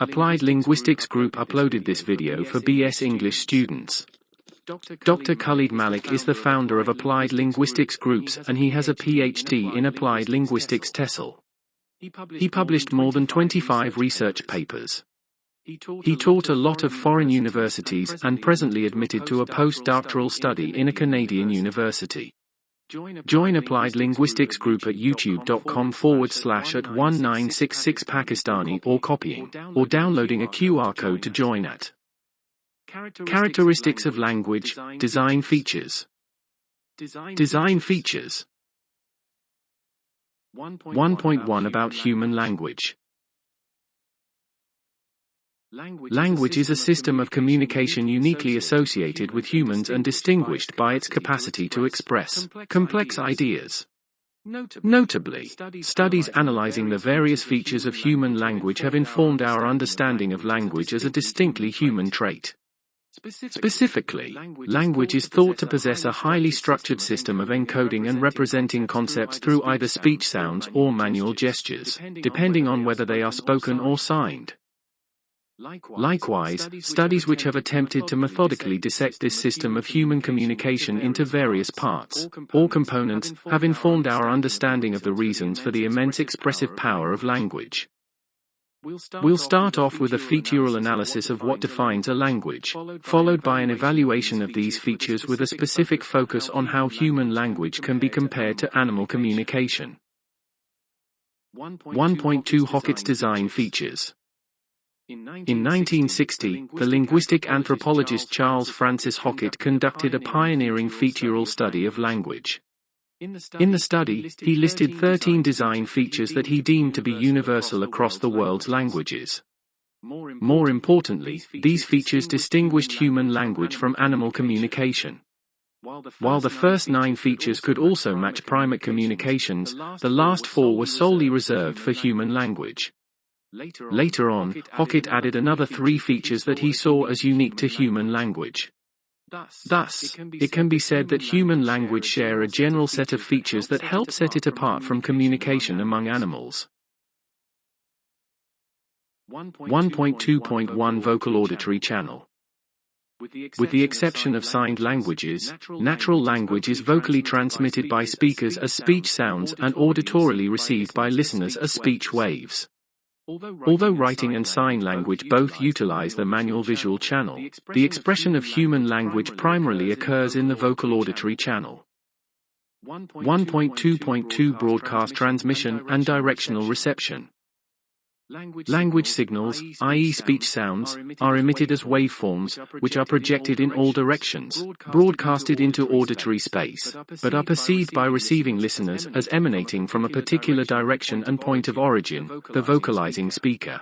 Applied Linguistics Group uploaded this video for BS English students. Dr. KHALID MALIK is the founder of Applied Linguistics Groups and he has a PhD in Applied Linguistics TESOL. He published more than 25 research papers. He taught a lot of foreign universities and presently admitted to a postdoctoral study in a Canadian university. Join Applied Linguistics Group at youtube.com/@1966 Pakistani or copying or downloading a QR code to join at. Characteristics of language, design features. Design features. 1.1 About human language. Language is a system of communication uniquely associated with humans and distinguished by its capacity to express complex ideas. Notably, studies analyzing the various features of human language have informed our understanding of language as a distinctly human trait. Specifically, language is thought to possess a highly structured system of encoding and representing concepts through either speech sounds or manual gestures, depending on whether they are spoken or signed. Likewise, studies which have attempted to methodically dissect this system of human communication into various parts, or components, have informed our understanding of the reasons for the immense expressive power of language. We'll start off with a featural analysis of what defines a language, followed by an evaluation of these features with a specific focus on how human language can be compared to animal communication. 1.2 Hockett's design features. In 1960, the linguistic anthropologist Charles Francis Hockett conducted a pioneering featural study of language. In the study, he listed 13 design features that he deemed to be universal across the world's languages. More importantly, these features distinguished human language from animal communication. While the first 9 features could also match primate communications, the last 4 were solely reserved for human language. Later on, Hockett added another 3 features that he saw as unique to human language. Thus, it can be said that human language share a general set of features that help set it apart from communication among animals. 1.2.1 Vocal auditory channel. With the exception of signed languages, natural language is vocally transmitted by speakers as speech sounds and auditorily received by listeners as speech waves. Although writing and sign language both utilize the manual visual channel, the expression of human language primarily occurs in the vocal auditory channel. 1.2.2 Broadcast transmission and directional reception. Language signals, i.e. speech sounds, are emitted as waveforms, which are projected in all directions, broadcasted into auditory space, but are perceived by receiving listeners as emanating from a particular direction and point of origin, the vocalizing speaker.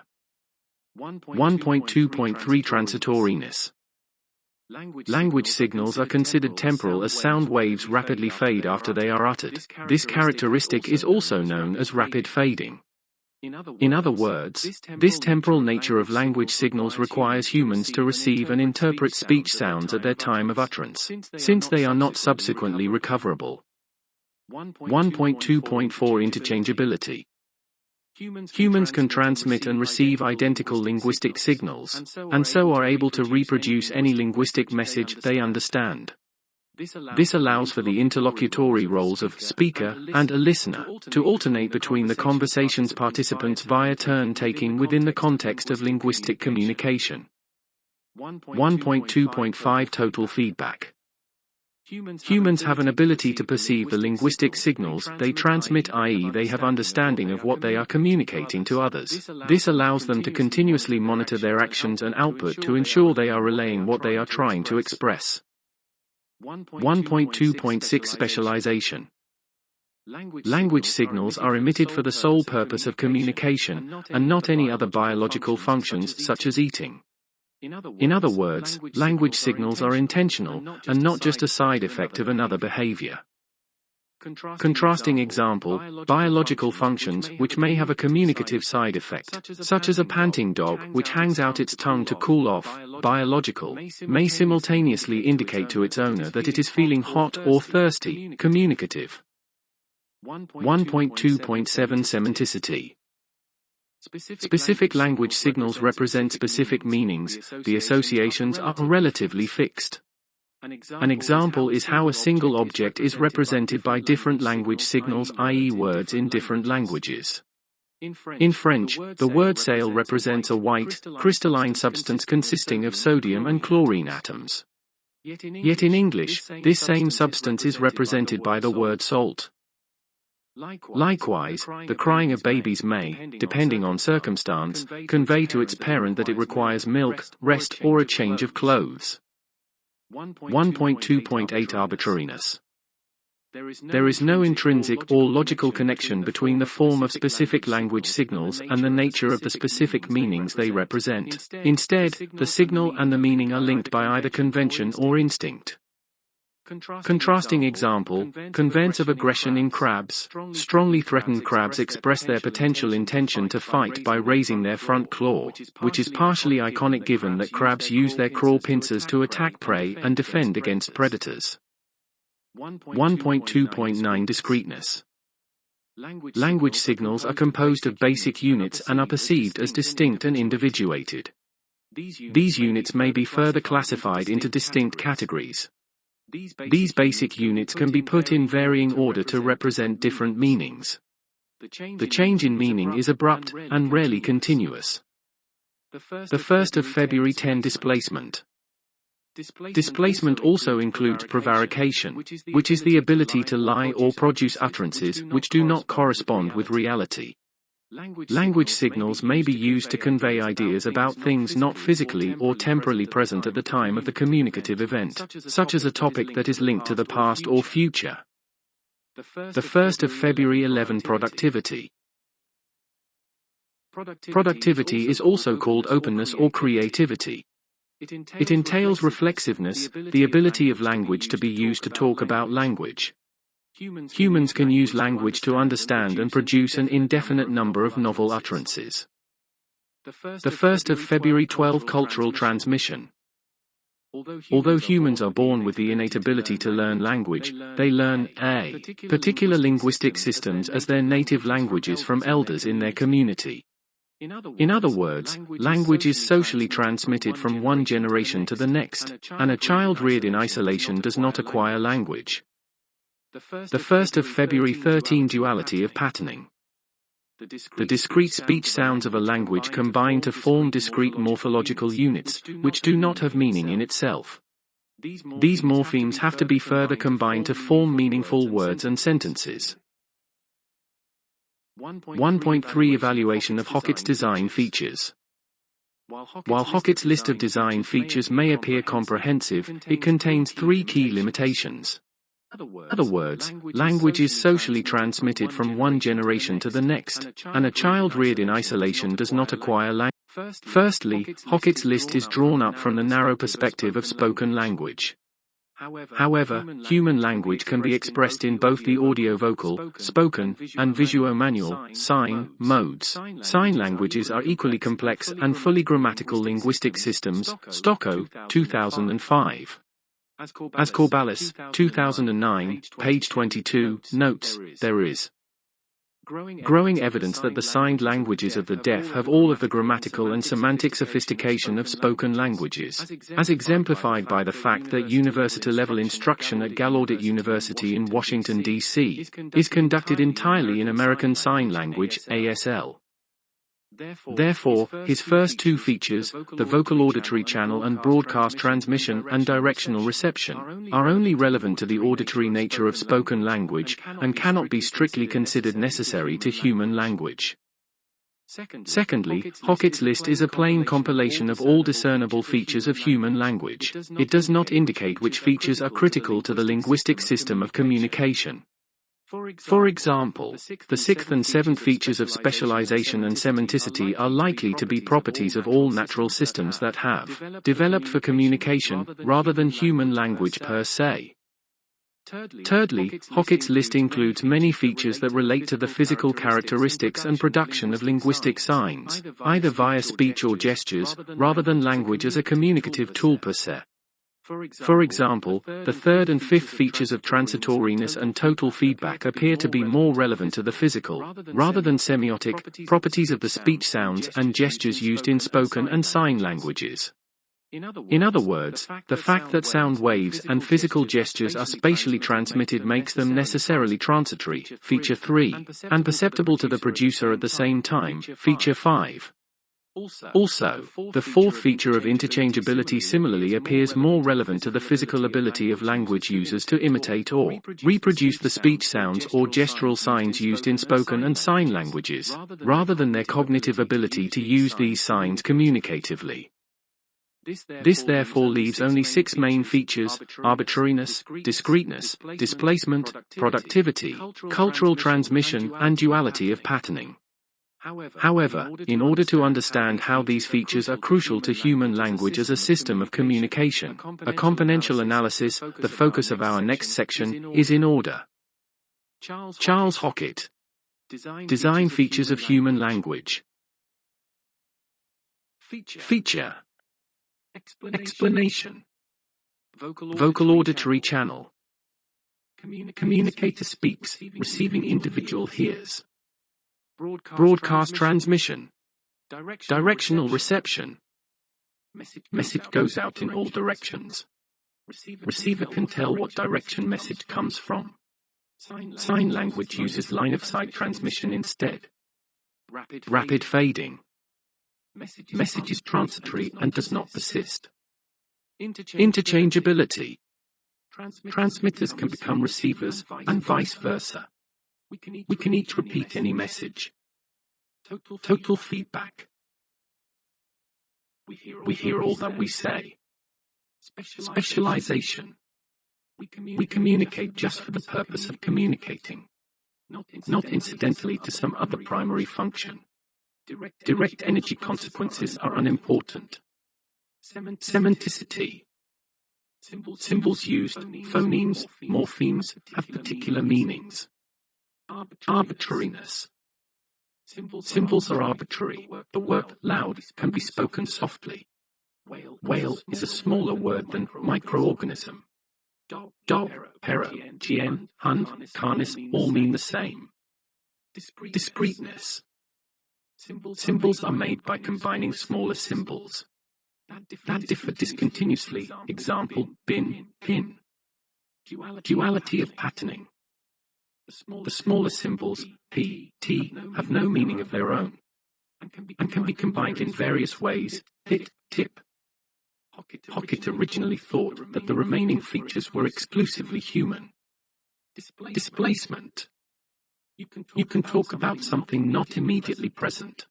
1.2.3 Transitoriness. Language signals are considered temporal as sound waves rapidly fade after they are uttered. This characteristic is also known as rapid fading. In other words, this temporal nature of language signals requires humans to receive and interpret speech sounds at their time of utterance, since they are not subsequently recoverable. 1.2.4 Interchangeability. Humans can transmit and receive identical linguistic signals, and so are able to reproduce any linguistic message they understand. This allows for the interlocutory roles of speaker and a listener to alternate between the conversation's participants via turn-taking within the context of linguistic communication. 1.2.5 Total feedback. Humans have an ability to perceive the linguistic signals they transmit, i.e. they have understanding of what they are communicating to others. This allows them to continuously monitor their actions and output to ensure they are relaying what they are trying to express. 1.2.6 Specialization. Language signals are emitted for the sole purpose of communication, and not any other biological functions such as eating. In other words, language signals are intentional, and not just a side effect of another behavior. Contrasting example, biological functions which may have a communicative side effect, such as a panting dog which hangs out its tongue to cool off, biological, may simultaneously indicate to its owner that it is feeling hot or thirsty, communicative. 1.2.7 Semanticity. Specific language signals represent specific meanings, the associations are relatively fixed. An example is how a single object is represented by different language signals, i.e. words in different languages. In French, the word sail represents a white, crystalline substance consisting of sodium and chlorine atoms. Yet in English, this same substance is represented by the word salt. Likewise, the crying of babies may, depending on circumstance, convey to its parent that it requires milk, rest, or a change of clothes. 1.2.8 Arbitrariness. There is no intrinsic or logical connection between the form of specific language signals and the nature of the specific meanings they represent. Instead, the signal and the meaning are linked by either convention or instinct. Contrasting example, convents of aggression in crabs. Strongly threatened crabs express their potential intention to fight by raising their front claw, which is partially iconic given that crabs use their crawl pincers to attack prey and defend against predators. 1.2.9 Discreteness. Language signals are composed of basic units and are perceived as distinct and individuated. These units may be further classified into distinct categories. These basic units can be put in varying order to represent different meanings. The change in meaning is abrupt and rarely continuous. The 1st of February 10 Displacement. Displacement also includes prevarication, which is the ability to lie or produce utterances which do not correspond with reality. Language signals may be used to convey ideas about things not physically or temporally present at the time of the communicative event, such as a topic that is linked to the past or future. The 1st of February 11 Productivity. Productivity is also called openness or creativity. It entails reflexiveness, the ability of language to be used to talk about language. Humans can use language to understand and produce an indefinite number of novel utterances. The 1st of February 12 Cultural transmission. Although humans are born with the innate ability to learn language, they learn particular linguistic systems as their native languages from elders in their community. In other words, language is socially transmitted from one generation to the next, and a child reared in isolation does not acquire language. The 1st of February 13 Duality of patterning. The discrete speech sounds of a language combine to form discrete morphological units, which do not have meaning in itself. These morphemes have to be further combined to form meaningful words and sentences. 1.3 Evaluation of Hockett's design features. While Hockett's list of design features may appear comprehensive, it contains 3 key limitations. In other words, language is socially transmitted from one generation to the next, and a child reared in isolation does not acquire language. Firstly, Hockett's list is drawn up from the narrow perspective of spoken language. However, human language can be expressed in both the audio-vocal, spoken, and visuo-manual, sign, modes. Sign languages are equally complex and fully grammatical linguistic systems, Stocko, 2005. As Corballis, 2009, page 22, notes, there is growing evidence that the signed languages of the deaf have all of the grammatical and semantic sophistication of spoken languages, as exemplified by the fact that university-level instruction at Gallaudet University in Washington, D.C., is conducted entirely in American Sign Language, ASL. Therefore, his first 2 features, the vocal auditory channel and broadcast transmission and directional reception, are only relevant to the auditory nature of spoken language, and cannot be strictly considered necessary to human language. Secondly, Hockett's list is a plain compilation of all discernible features of human language. It does not indicate which features are critical to the linguistic system of communication. For example, the 6th and 7th features of specialization and semanticity are likely to be properties of all natural systems that have developed for communication, rather than human language per se. Thirdly, Hockett's list includes many features that relate to the physical characteristics and production of linguistic signs, either via speech or gestures, rather than language as a communicative tool per se. For example, the third and fifth features of transitoriness and total feedback appear to be more relevant to the physical, rather than semiotic, properties of the speech sounds and gestures used in spoken and sign languages. In other words, the fact that sound waves and physical gestures are spatially transmitted makes them necessarily transitory, feature 3, and perceptible to the producer at the same time, feature 5. Also, the fourth feature of interchangeability similarly appears more relevant to the physical ability of language users to imitate or reproduce the speech sounds or gestural signs used in spoken and sign languages, rather than their cognitive ability to use these signs communicatively. This therefore leaves only 6 main features: arbitrariness, discreteness, displacement, productivity, cultural transmission, and duality of patterning. However, in order to understand how these features are crucial to human language as a system of communication, a componential analysis, the focus of our next section, is in order. Charles Hockett. Design features of human language. Feature. Explanation. Vocal auditory channel. Communicator speaks, receiving individual hears. Broadcast transmission. Directional reception. Message goes out in all directions. Receiver can tell what direction message comes from. Sign language uses line-of-sight transmission instead. Rapid fading. Message is transitory and does not persist. Interchangeability. Transmitters can become receivers, and vice versa. We can each repeat any message. Total feedback. We hear all that we say. Specialization. We communicate just for the purpose of communicating, not incidentally to some other primary function. Direct energy consequences are unimportant. Semanticity. Symbols used, phonemes, morphemes, have particular meanings. Arbitrariness. Symbols are arbitrary. The word loud can be spoken softly. Whale is a smaller word than microorganism. Dog, parrot, GN, hunt, carnis all mean the same. Discreteness. Symbols are made by combining smaller symbols that differ discontinuously. Example, bin, pin. Duality of patterning. The smaller symbols, P, T, have no meaning of their own, and can be combined in various ways, hit, tip. Hockett originally thought that the remaining features were exclusively human. Displacement. You can talk about something not immediately present,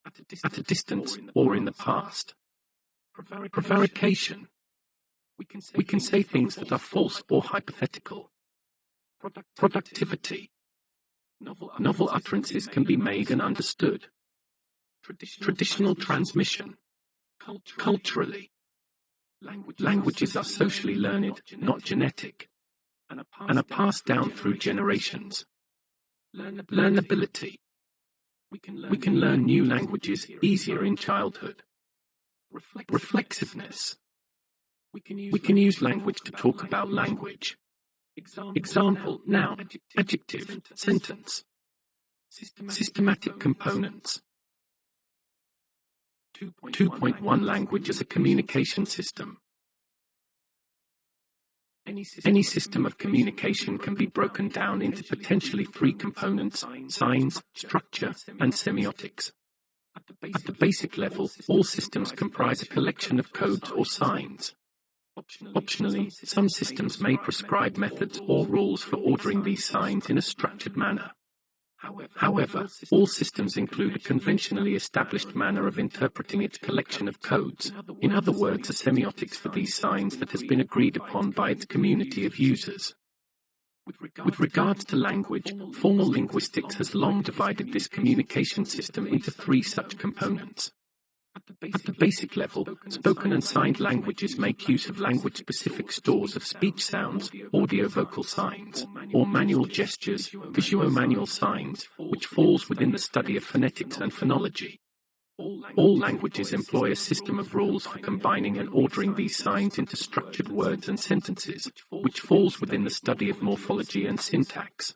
at a distance, or in the past. Prevarication. We can say things that are false or hypothetical. Productivity. Novel utterances can be made and understood. Traditional transmission. Culturally. Languages are socially learned, not genetic, and are passed down through generations. Learnability. We can learn new languages easier in childhood. Reflexiveness. We can use language to talk about language. Example, noun, adjective, sentence. Systematic components. 2.1 Language as a communication system. Any system of communication can be broken down into potentially 3 components: signs, structure, and semiotics. At the basic level, all systems comprise a collection of codes or signs. Optionally, some systems may prescribe methods or rules for ordering these signs in a structured manner. However, all systems include a conventionally established manner of interpreting its collection of codes, in other words, a semiotics for these signs that has been agreed upon by its community of users. With regards to language, formal linguistics has long divided this communication system into 3 such components. At the basic level, spoken and signed languages make use of language-specific stores of speech sounds, audio-vocal signs, or manual gestures, visuo-manual signs, which falls within the study of phonetics and phonology. All languages employ a system of rules for combining and ordering these signs into structured words and sentences, which falls within the study of morphology and syntax.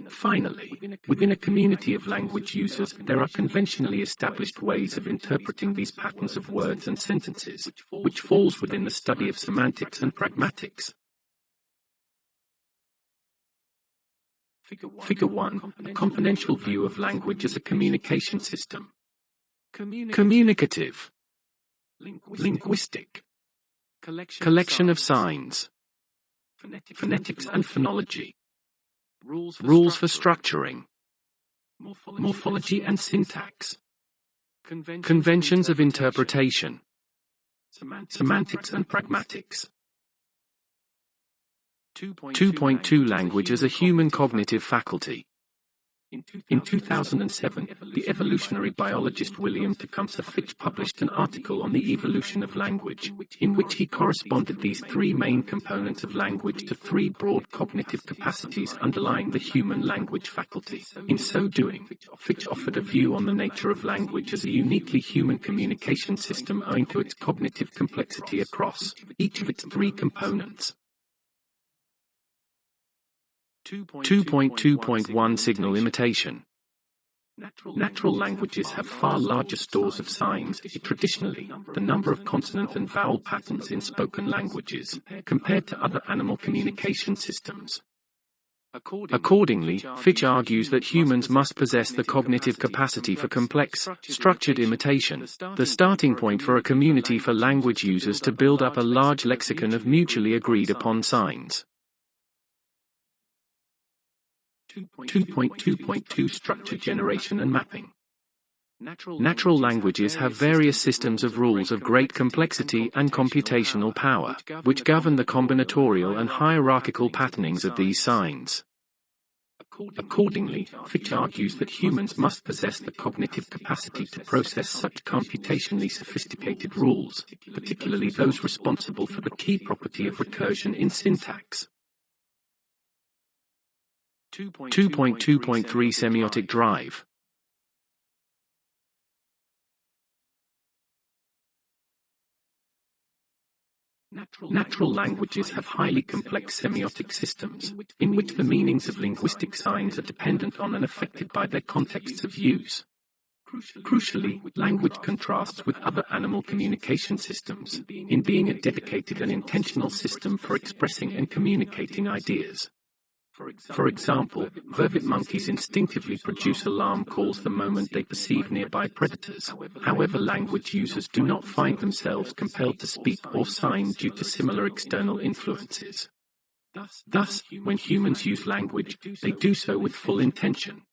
Finally, within a community of language users, there are conventionally established ways of interpreting these patterns of words and sentences, which falls within the study of semantics and pragmatics. Figure 1. A componential view of language as a communication system. Communicative. Linguistic. Collection of signs. Phonetics and phonology. Rules for structuring. Morphology and syntax. Conventions of interpretation. Semantics and pragmatics. 2.2 Language as a human cognitive faculty. In 2007, the evolutionary biologist William Tecumseh Fitch published an article on the evolution of language, in which he corresponded these three main components of language to three broad cognitive capacities underlying the human language faculty. In so doing, Fitch offered a view on the nature of language as a uniquely human communication system owing to its cognitive complexity across each of its three components. 2.2.1 Signal imitation. Natural languages have far larger stores of signs, traditionally, the number of consonant and vowel patterns in spoken languages, compared to other animal communication systems. Accordingly, Fitch argues that humans must possess the cognitive capacity for complex, structured imitation, the starting point for a community for language users to build up a large lexicon of mutually agreed upon signs. 2.2.2 Structure generation and mapping. Natural languages have various systems of rules of great complexity and computational power, which govern the combinatorial and hierarchical patternings of these signs. Accordingly, Fitch argues that humans must possess the cognitive capacity to process such computationally sophisticated rules, particularly those responsible for the key property of recursion in syntax. 2.2.3 Semiotic drive. Natural languages have highly complex semiotic systems, in which the meanings of linguistic signs are dependent on and affected by their contexts of use. Crucially, language contrasts with other animal communication systems, in being a dedicated and intentional system for expressing and communicating ideas. For example, vervet monkeys instinctively produce alarm calls the moment they perceive nearby predators. However, language users do not find themselves compelled to speak or sign due to similar external influences. Thus, when humans use language, they do so with full intention.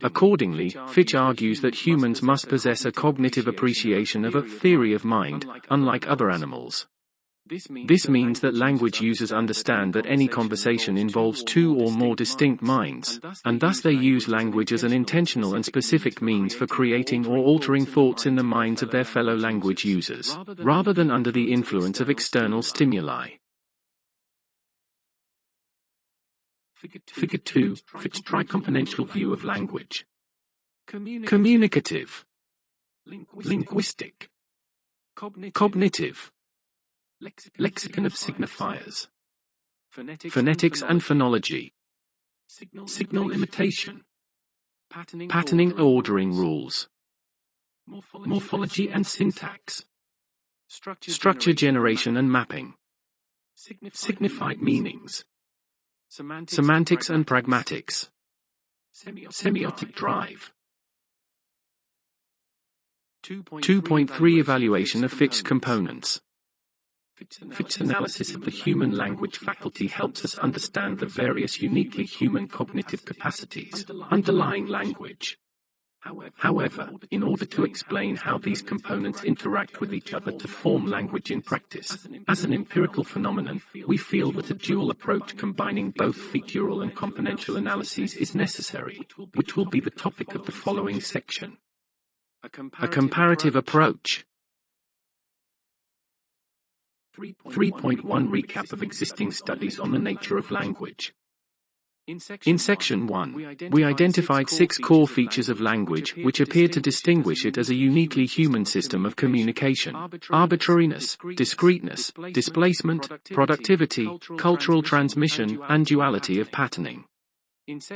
Accordingly, Fitch argues that humans must possess a cognitive appreciation of a theory of mind, unlike other animals. This means that language users understand that any conversation involves two or more distinct minds, and thus they use language as an intentional and specific means for creating or altering thoughts in the minds of their fellow language users, rather than under the influence of external stimuli. Figure 2. Fitch tricomponential view of language. Communicative. Linguistic. Cognitive. Lexicon of signifiers. Phonetics and phonology. Signal imitation. Patterning ordering rules. Morphology and syntax. Structure generation and mapping. Signified meanings. Semantics and pragmatics. Semiotic drive. 2.3 Evaluation of Fitch components. Fitch's analysis of the human language faculty helps us understand the various uniquely human cognitive capacities underlying language. However, in order to explain how these components interact with each other to form language in practice, as an empirical phenomenon, we feel that a dual approach combining both featural and componential analyses is necessary, which will be the topic of the following section. A comparative approach. 3.1 Recap of existing studies on the nature of language. In Section 1, we identified 6 core features of language which appear to distinguish it as a uniquely human system of communication: arbitrariness, discreteness, displacement, productivity, cultural transmission, and duality of patterning.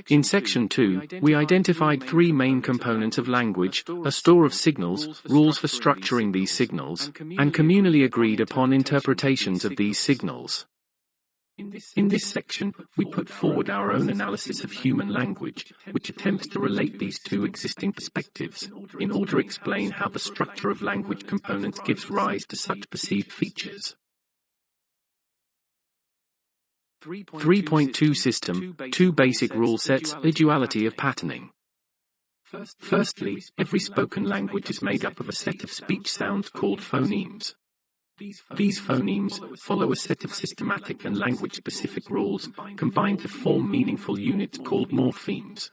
In Section 2, we identified 3 main components of language: a store of signals, rules for structuring these signals, and communally agreed upon interpretations of these signals. In this section, we put forward our own analysis of human language, which attempts to relate these 2 existing perspectives, in order to explain how the structure of language components gives rise to such perceived features. 3.2 System, 2 basic rule sets, a duality of patterning. Firstly, every spoken language is made up of a set of speech sounds called phonemes. These phonemes follow a set of systematic and language-specific rules combined to form meaningful units called morphemes.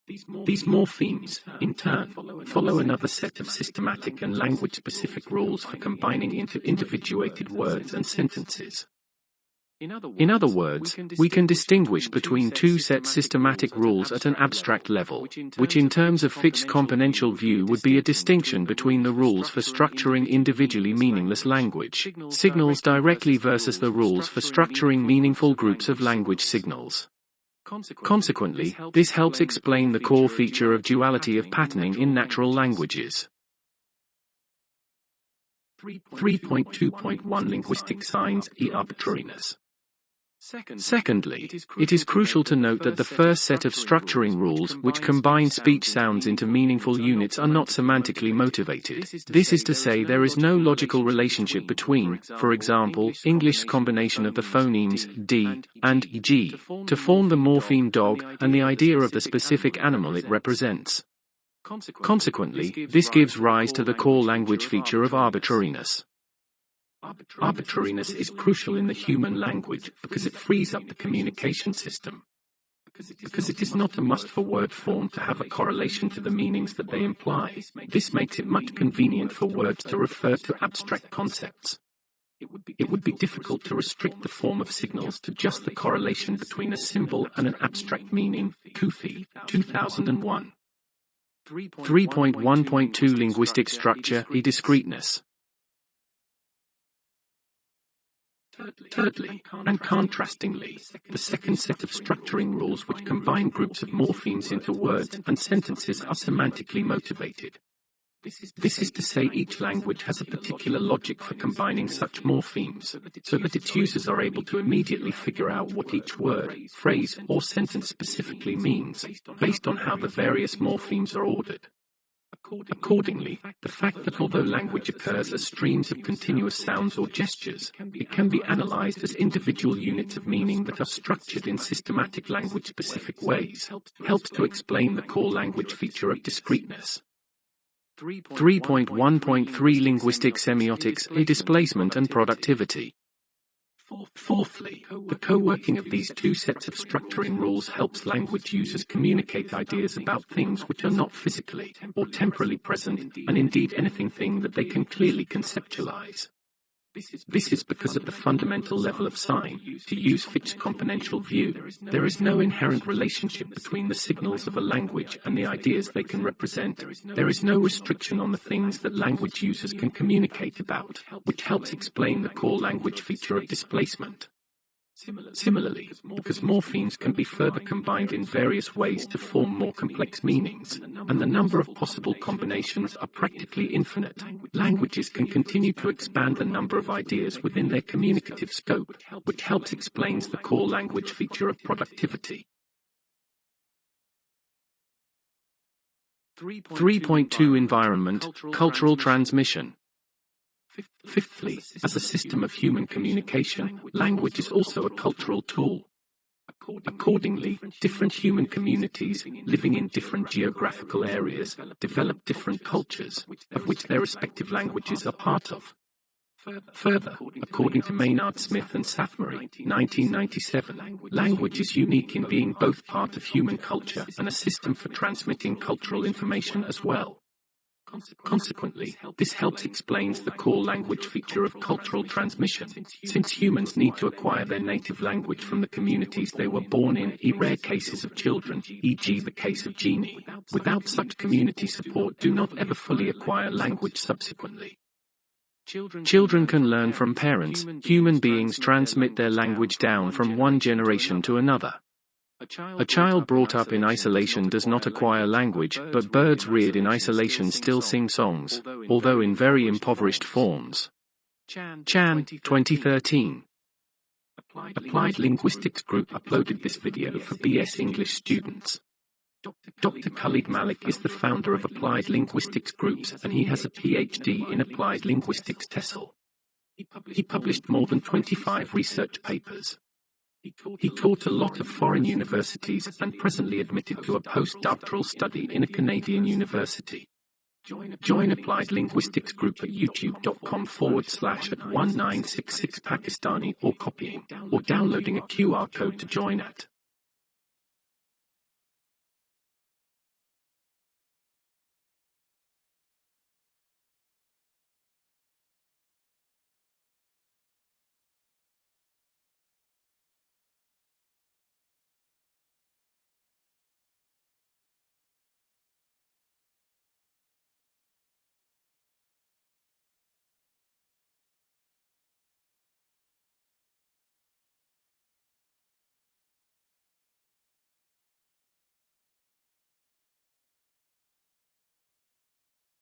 These morphemes, in turn, follow another set of systematic and language-specific rules for combining into individuated words and sentences. In other words, we can distinguish between 2 set systematic rules at an abstract level, which in terms of Fitch's componential view would be a distinction between the rules for structuring individually meaningless language signals directly versus the rules for structuring meaningful groups of language signals. Consequently, this helps explain the core feature of duality of patterning in natural languages. 3.2.1 Linguistic signs, arbitrariness. Secondly, it is crucial to note that the first set of structuring rules which combine speech sounds into meaningful units are not semantically motivated. This is to say, there is no logical relationship between, for example, English's combination of the phonemes d and g to form the morpheme dog and the idea of the specific animal it represents. Consequently, this gives rise to the core language feature of arbitrariness. Arbitrariness is crucial in the human language because it frees up the communication system. Because it is not a must for word form to have a correlation to the meanings that they imply. This makes it much convenient for words to refer to abstract concepts. It would be difficult to restrict the form of signals to just the correlation between a symbol and an abstract meaning. Kufi, 2001. 3.1.2 Linguistic structure, discreteness. Thirdly, and contrastingly, the second set of structuring rules which combine groups of morphemes into words and sentences are semantically motivated. This is to say, each language has a particular logic for combining such morphemes, so that its users are able to immediately figure out what each word, phrase, or sentence specifically means, based on how the various morphemes are ordered. Accordingly, the fact that although language occurs as streams of continuous sounds or gestures, it can be analyzed as individual units of meaning that are structured in systematic language-specific ways, helps to explain the core language feature of discreteness. 3.1.3 Linguistic semiotics, displacement and productivity. Fourthly, the co-working of these 2 sets of structuring rules helps language users communicate ideas about things which are not physically or temporally present, and indeed anything that they can clearly conceptualize. This is because at the fundamental level of sign, to use Fitch's componential view, there is no inherent relationship between the signals of a language and the ideas they can represent. There is no restriction on the things that language users can communicate about, which helps explain the core language feature of displacement. Similarly, because morphemes can be further combined in various ways to form more complex meanings, and the number of possible combinations are practically infinite, languages can continue to expand the number of ideas within their communicative scope, which helps explain the core language feature of productivity. 3.2 Environment, cultural transmission. Fifthly, as a system of human communication, language is also a cultural tool. Accordingly, different human communities living in different geographical areas develop different cultures, of which their respective languages are part of. Further, according to Maynard Smith and Safmary, 1997, language is unique in being both part of human culture and a system for transmitting cultural information as well. Consequently, this helps explains the core language feature of cultural transmission, since humans need to acquire their native language from the communities they were born in, rare cases of children, e.g. the case of Genie. Without such community support, do not ever fully acquire language subsequently. Children can learn from parents. Human beings transmit their language down from one generation to another. A child brought up in isolation does not acquire language, but birds reared in isolation still sing songs, although in very impoverished forms. Chan, 2013. Applied Linguistics Group uploaded this video for BS English students. Dr. KHALID MALIK is the founder of Applied Linguistics Groups, and he has a PhD in Applied Linguistics TESOL. He published more than 25 research papers. He taught a lot of foreign universities and presently admitted to a postdoctoral study in a Canadian university. Join Applied Linguistics Group at youtube.com/@1966 Pakistani or copying or downloading a QR code to join at.